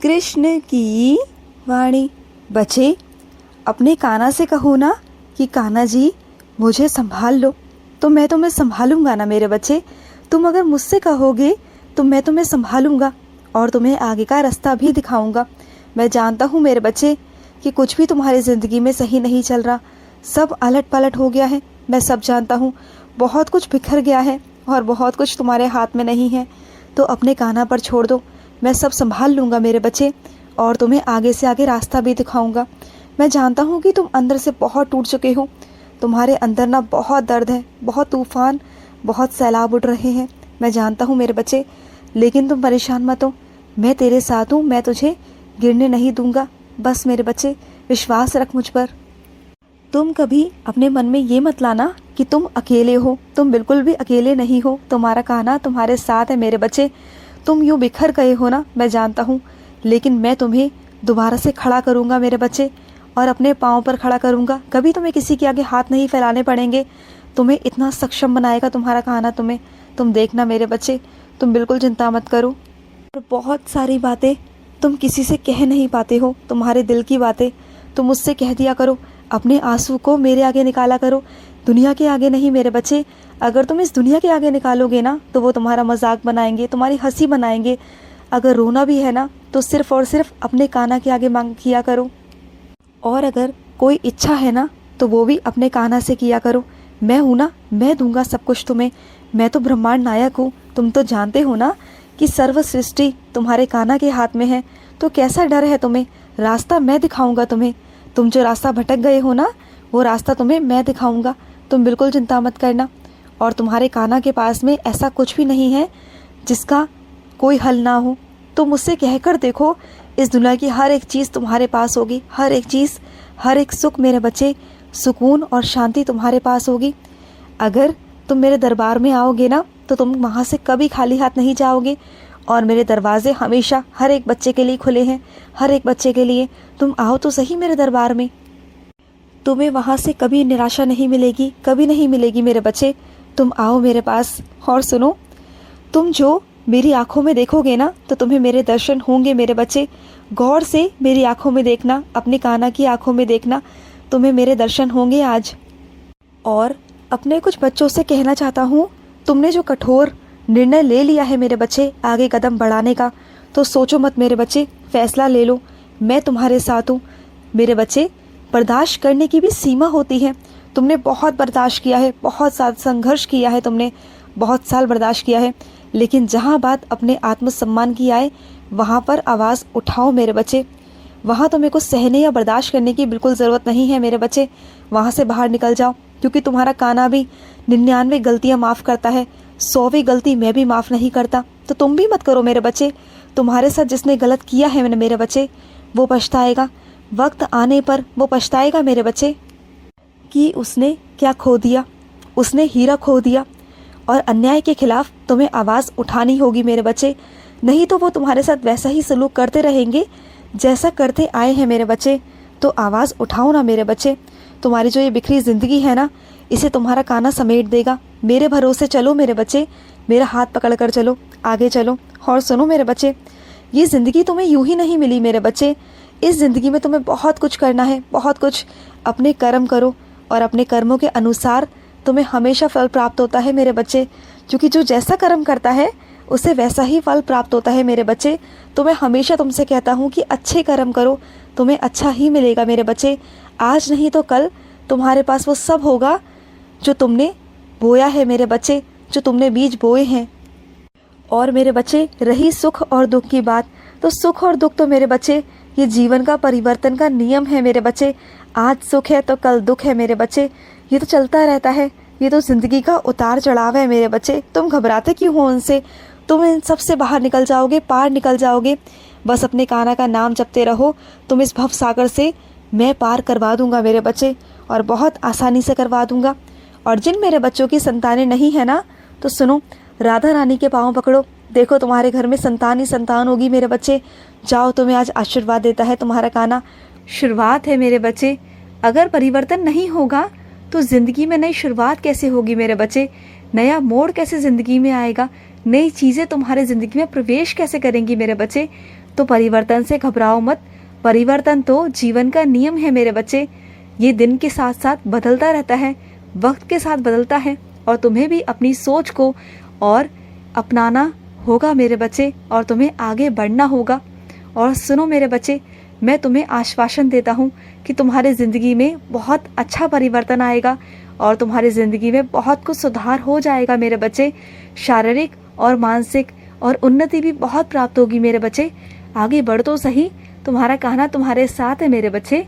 कृष्ण की वाणी। बच्चे, अपने कान्हा से कहो ना कि कान्हा जी मुझे संभाल लो, तो मैं तुम्हें संभालूंगा ना मेरे बच्चे। तुम अगर मुझसे कहोगे तो मैं तुम्हें संभालूंगा और तुम्हें आगे का रास्ता भी दिखाऊंगा। मैं जानता हूँ मेरे बच्चे कि कुछ भी तुम्हारी ज़िंदगी में सही नहीं चल रहा, सब अलट पलट हो गया है। मैं सब जानता हूँ, बहुत कुछ बिखर गया है और बहुत कुछ तुम्हारे हाथ में नहीं है। तो अपने कान्हा पर छोड़ दो, मैं सब संभाल लूँगा मेरे बच्चे और तुम्हें आगे से आगे रास्ता भी दिखाऊंगा। मैं जानता हूँ कि तुम अंदर से बहुत टूट चुके हो, तुम्हारे अंदर ना बहुत दर्द है, बहुत तूफान, बहुत सैलाब उठ रहे हैं। मैं जानता हूँ मेरे बच्चे, लेकिन तुम परेशान मत हो, मैं तेरे साथ हूँ, मैं तुझे गिरने नहीं दूंगा। बस मेरे बच्चे विश्वास रख मुझ पर। तुम कभी अपने मन में ये मत लाना कि तुम अकेले हो, तुम बिल्कुल भी अकेले नहीं हो। तुम्हारा कान्हा तुम्हारे साथ है मेरे बच्चे। तुम यूँ बिखर गए हो ना, मैं जानता हूँ, लेकिन मैं तुम्हें दोबारा से खड़ा करूँगा मेरे बच्चे और अपने पाँव पर खड़ा करूँगा। कभी तुम्हें किसी के आगे हाथ नहीं फैलाने पड़ेंगे, तुम्हें इतना सक्षम बनाएगा तुम्हारा कान्हा तुम्हें। तुम देखना मेरे बच्चे, तुम बिल्कुल चिंता मत करो। और बहुत सारी बातें तुम किसी से कह नहीं पाते हो, तुम्हारे दिल की बातें तुम मुझसे कह दिया करो। अपने आंसू को मेरे आगे निकाला करो, दुनिया के आगे नहीं मेरे बच्चे। अगर तुम इस दुनिया के आगे निकालोगे ना तो वो तुम्हारा मजाक बनाएंगे, तुम्हारी हंसी बनाएंगे। अगर रोना भी है ना तो सिर्फ और सिर्फ अपने कान्हा के आगे मांग किया करो, और अगर कोई इच्छा है ना तो वो भी अपने कान्हा से किया करो। मैं हूँ ना, मैं दूंगा सब कुछ तुम्हें। मैं तो ब्रह्मांड नायक हूँ, तुम तो जानते हो ना कि सर्व सृष्टि तुम्हारे कान्हा के हाथ में है। तो कैसा डर है तुम्हें, रास्ता मैं दिखाऊंगा तुम्हें। तुम जो रास्ता भटक गए हो ना, वो रास्ता तुम्हें मैं दिखाऊंगा। तुम बिल्कुल चिंता मत करना। और तुम्हारे कान्हा के पास में ऐसा कुछ भी नहीं है जिसका कोई हल ना हो। तुम मुझसे कहकर देखो, इस दुनिया की हर एक चीज़ तुम्हारे पास होगी, हर एक चीज़, हर एक सुख मेरे बच्चे, सुकून और शांति तुम्हारे पास होगी। अगर तुम मेरे दरबार में आओगे ना तो तुम वहाँ से कभी खाली हाथ नहीं जाओगे। और मेरे दरवाजे हमेशा हर एक बच्चे के लिए खुले हैं, हर एक बच्चे के लिए। तुम आओ तो सही मेरे दरबार में, तुम्हें वहाँ से कभी निराशा नहीं मिलेगी, कभी नहीं मिलेगी मेरे बच्चे। तुम आओ मेरे पास। और सुनो, तुम जो मेरी आंखों में देखोगे ना तो तुम्हें मेरे दर्शन होंगे मेरे बच्चे। गौर से मेरी आंखों में देखना, अपनी कान्हा की आंखों में देखना, तुम्हें मेरे दर्शन होंगे आज। और अपने कुछ बच्चों से कहना चाहता हूँ, तुमने जो कठोर निर्णय ले लिया है मेरे बच्चे आगे कदम बढ़ाने का, तो सोचो मत मेरे बच्चे, फैसला ले लो। मैं तुम्हारे साथ हूँ मेरे बच्चे। बर्दाश्त करने की भी सीमा होती है। तुमने बहुत बर्दाश्त किया है, बहुत साथ संघर्ष किया है, तुमने बहुत साल बर्दाश्त किया है, लेकिन जहाँ बात अपने आत्मसम्मान की आए वहाँ पर आवाज़ उठाओ मेरे बच्चे। वहाँ तुम्हें कुछ सहने या बर्दाश्त करने की बिल्कुल ज़रूरत नहीं है मेरे बच्चे। वहाँ से बाहर निकल जाओ, क्योंकि तुम्हारा कान्हा भी 99 गलतियाँ माफ़ करता है, 100वीं गलती मैं भी माफ़ नहीं करता। तो तुम भी मत करो मेरे बच्चे। तुम्हारे साथ जिसने गलत किया है मैंने मेरे बच्चे, वो पछताएगा, वक्त आने पर वो पछताएगा मेरे बच्चे कि उसने क्या खो दिया। उसने हीरा खो दिया। और अन्याय के खिलाफ तुम्हें आवाज़ उठानी होगी मेरे बच्चे, नहीं तो वो तुम्हारे साथ वैसा ही सलूक करते रहेंगे जैसा करते आए हैं मेरे बच्चे। तो आवाज़ उठाओ ना मेरे बच्चे। तुम्हारी जो ये बिखरी ज़िंदगी है ना, इसे तुम्हारा कान्हा समेट देगा। मेरे भरोसे चलो मेरे बच्चे, मेरा हाथ पकड़ कर चलो, आगे चलो। और सुनो मेरे बच्चे, ये ज़िंदगी तुम्हें यूं ही नहीं मिली मेरे बच्चे। इस ज़िंदगी में तुम्हें बहुत कुछ करना है, बहुत कुछ। अपने कर्म करो और अपने कर्मों के अनुसार तुम्हें हमेशा फल प्राप्त होता है मेरे बच्चे, क्योंकि जो जैसा कर्म करता है उसे वैसा ही फल प्राप्त होता है मेरे बच्चे। तो मैं हमेशा तुमसे कहता हूँ कि अच्छे कर्म करो, तुम्हें अच्छा ही मिलेगा मेरे बच्चे। आज नहीं तो कल तुम्हारे पास वो सब होगा जो तुमने बोया है मेरे बच्चे, जो तुमने बीज बोए हैं। और मेरे बच्चे, रही सुख और दुख की बात, तो सुख और दुख तो मेरे बच्चे ये जीवन का परिवर्तन का नियम है मेरे बच्चे। आज सुख है तो कल दुख है मेरे बच्चे, ये तो चलता रहता है। ये तो ज़िंदगी का उतार चढ़ाव है मेरे बच्चे। तुम घबराते क्यों हो उनसे? तुम इन सब से बाहर निकल जाओगे, पार निकल जाओगे। बस अपने कान्हा का नाम जपते रहो, तुम इस भव सागर से मैं पार करवा दूंगा मेरे बच्चे, और बहुत आसानी से करवा दूंगा। और जिन मेरे बच्चों की संतानें नहीं है ना, तो सुनो, राधा रानी के पाँव पकड़ो, देखो तुम्हारे घर में संतान ही संतान होगी मेरे बच्चे। जाओ, तुम्हें आज आशीर्वाद देता है तुम्हारा कान्हा। शुरुआत है मेरे बच्चे, अगर परिवर्तन नहीं होगा तो ज़िंदगी में नई शुरुआत कैसे होगी मेरे बच्चे? नया मोड़ कैसे ज़िंदगी में आएगा? नई चीज़ें तुम्हारे ज़िंदगी में प्रवेश कैसे करेंगी मेरे बच्चे? तो परिवर्तन से घबराओ मत। परिवर्तन तो जीवन का नियम है मेरे बच्चे। ये दिन के साथ साथ बदलता रहता है, वक्त के साथ बदलता है, और तुम्हें भी अपनी सोच को और अपनाना होगा मेरे बच्चे, और तुम्हें आगे बढ़ना होगा। और सुनो मेरे बच्चे, मैं तुम्हें आश्वासन देता हूँ कि तुम्हारी ज़िंदगी में बहुत अच्छा परिवर्तन आएगा और तुम्हारी ज़िंदगी में बहुत कुछ सुधार हो जाएगा मेरे बच्चे। शारीरिक और मानसिक और उन्नति भी बहुत प्राप्त होगी मेरे बच्चे। आगे बढ़ तो सही, तुम्हारा कहना तुम्हारे साथ है मेरे बच्चे।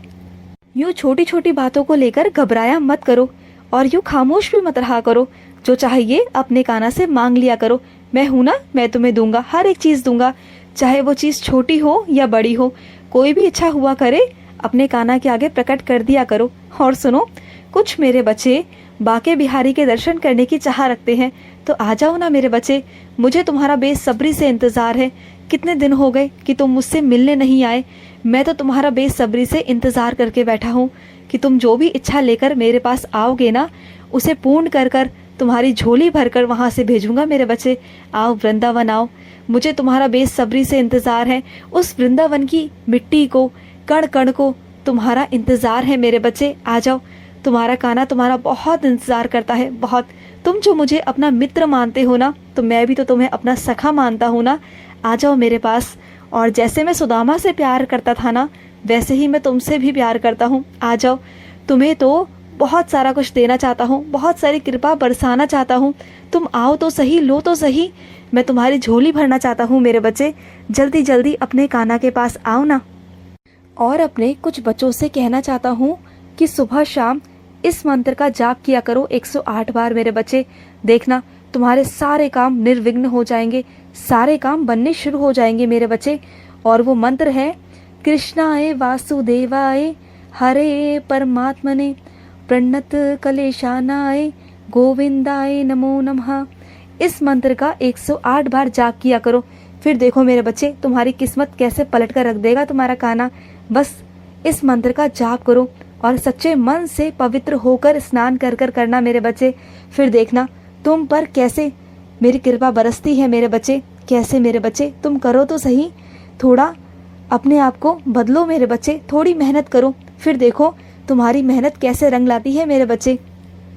यूँ छोटी छोटी बातों को लेकर घबराया मत करो और यूँ खामोश भी मत रहा करो। जो चाहिए अपने कान्हा से मांग लिया करो। मैं हूँ ना, मैं तुम्हें दूंगा, हर एक चीज़ दूंगा, चाहे वो चीज़ छोटी हो या बड़ी हो। कोई भी इच्छा हुआ करे अपने कान्हा के आगे प्रकट कर दिया करो। और सुनो, कुछ मेरे बच्चे बाके बिहारी के दर्शन करने की चाह रखते हैं, तो आ जाओ ना मेरे बच्चे। मुझे तुम्हारा बेसब्री से इंतज़ार है। कितने दिन हो गए कि तुम मुझसे मिलने नहीं आए। मैं तो तुम्हारा बेसब्री से इंतज़ार करके बैठा हूँ कि तुम जो भी इच्छा लेकर मेरे पास आओगे ना, उसे पूर्ण कर कर तुम्हारी झोली भरकर वहाँ से भेजूंगा मेरे बच्चे। आओ वृंदावन आओ, मुझे तुम्हारा बेसब्री से इंतज़ार है। उस वृंदावन की मिट्टी को, कण कण को तुम्हारा इंतज़ार है मेरे बच्चे। आ जाओ, तुम्हारा कान्हा तुम्हारा बहुत इंतज़ार करता है, बहुत। तुम जो मुझे अपना मित्र मानते हो ना, तो मैं भी तो तुम्हें अपना सखा मानता हूँ ना। आ जाओ मेरे पास। और जैसे मैं सुदामा से प्यार करता था ना, वैसे ही मैं तुमसे भी प्यार करता हूँ। आ जाओ, तुम्हें तो बहुत सारा कुछ देना चाहता हूँ, बहुत सारी कृपा बरसाना चाहता हूँ। तुम आओ तो सही, लो तो सही। मैं तुम्हारी झोली भरना चाहता हूँ मेरे बच्चे। जल्दी जल्दी अपने कान्हा के पास आओ ना। और अपने कुछ बच्चों से कहना चाहता हूँ कि सुबह शाम इस मंत्र का जाप किया करो 108 बार मेरे बच्चे। देखना तुम्हारे सारे काम निर्विघ्न हो जाएंगे, सारे काम बनने शुरू हो जाएंगे मेरे बच्चे। और वो मंत्र है कृष्णाय वासुदेवाय हरे परमात्मने प्रणत कलेशानाय गोविंदाय नमो नमः। इस मंत्र का 108 बार जाप किया करो। फिर देखो मेरे बच्चे, तुम्हारी किस्मत कैसे पलट कर रख देगा तुम्हारा कान्हा। बस इस मंत्र का जाप करो और सच्चे मन से पवित्र होकर स्नान कर कर करना मेरे बच्चे। फिर देखना तुम पर कैसे मेरी कृपा बरसती है मेरे बच्चे। कैसे मेरे बच्चे, तुम करो तो सही, थोड़ा अपने आप को बदलो मेरे बच्चे, थोड़ी मेहनत करो। फिर देखो तुम्हारी मेहनत कैसे रंग लाती है मेरे बच्चे।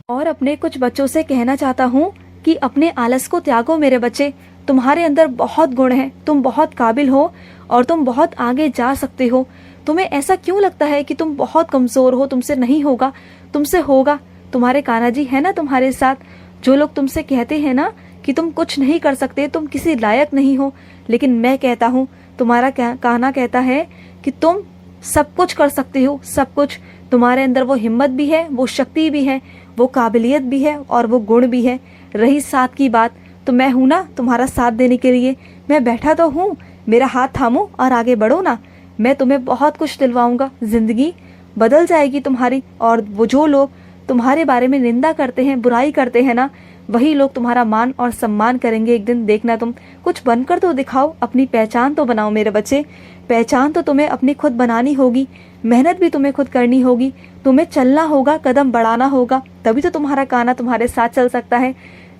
और अपने कुछ बच्चों से कहना चाहता हूँ कि अपने आलस को त्यागो मेरे बच्चे। तुम्हारे अंदर बहुत गुण है, तुम बहुत काबिल हो और तुम बहुत आगे जा सकते हो। तुम्हें ऐसा क्यों लगता है कि तुम बहुत कमज़ोर हो, तुमसे नहीं होगा? तुमसे होगा। तुम्हारे कान्हा जी है ना तुम्हारे साथ। जो लोग तुमसे कहते हैं ना कि तुम कुछ नहीं कर सकते, तुम किसी लायक नहीं हो, लेकिन मैं कहता हूँ, तुम्हारा कान्हा कहता है कि तुम सब कुछ कर सकते हो, सब कुछ। तुम्हारे अंदर वो हिम्मत भी है, वो शक्ति भी है, वो काबिलियत भी है और वो गुण भी है। रही साथ की बात, तो मैं हूँ ना तुम्हारा साथ देने के लिए। मैं बैठा तो हूँ, मेरा हाथ थामो और आगे बढ़ो ना। मैं तुम्हें बहुत कुछ दिलवाऊंगा, जिंदगी बदल जाएगी तुम्हारी। और वो जो लोग तुम्हारे बारे में निंदा करते हैं, बुराई करते हैं ना, वही लोग तुम्हारा मान और सम्मान करेंगे एक दिन। देखना तुम कुछ बनकर तो दिखाओ, अपनी पहचान तो बनाओ मेरे बच्चे। पहचान तो तुम्हें अपनी खुद बनानी होगी, मेहनत भी तुम्हें खुद करनी होगी, तुम्हें चलना होगा, कदम बढ़ाना होगा, तभी तो तुम्हारा कान्हा तुम्हारे साथ चल सकता है।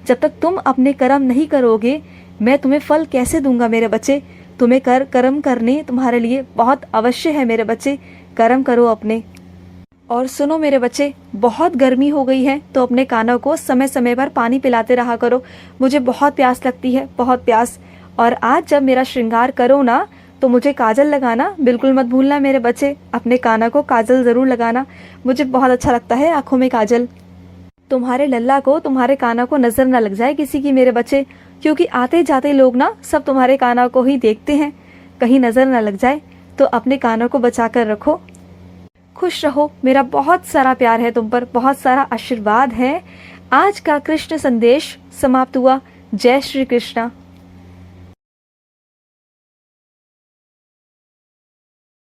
जब तक तुम अपने कर्म नहीं करोगे, मैं तुम्हें फल कैसे दूंगा मेरे बच्चे। तुम्हें कर्म करने तुम्हारे लिए बहुत अवश्य है मेरे बच्चे। कर्म करो अपने। और सुनो मेरे बच्चे, बहुत गर्मी हो गई है, तो अपने कान्हा को समय समय पर पानी पिलाते रहा करो। मुझे बहुत प्यास लगती है, बहुत प्यास। और आज जब मेरा श्रृंगार करो ना, तो मुझे काजल लगाना बिल्कुल मत भूलना मेरे बच्चे। अपने कान्हा को काजल ज़रूर लगाना, मुझे बहुत अच्छा लगता है आँखों में काजल। तुम्हारे लल्ला को, तुम्हारे कान्हा को नज़र ना लग जाए किसी की मेरे बच्चे, क्योंकि आते जाते लोग ना सब तुम्हारे कान्हा को ही देखते हैं। कहीं नज़र ना लग जाए, तो अपने कान्हा को बचा कर रखो। खुश रहो, मेरा बहुत सारा प्यार है तुम पर, बहुत सारा आशीर्वाद है। आज का कृष्ण संदेश समाप्त हुआ। जय श्री कृष्णा।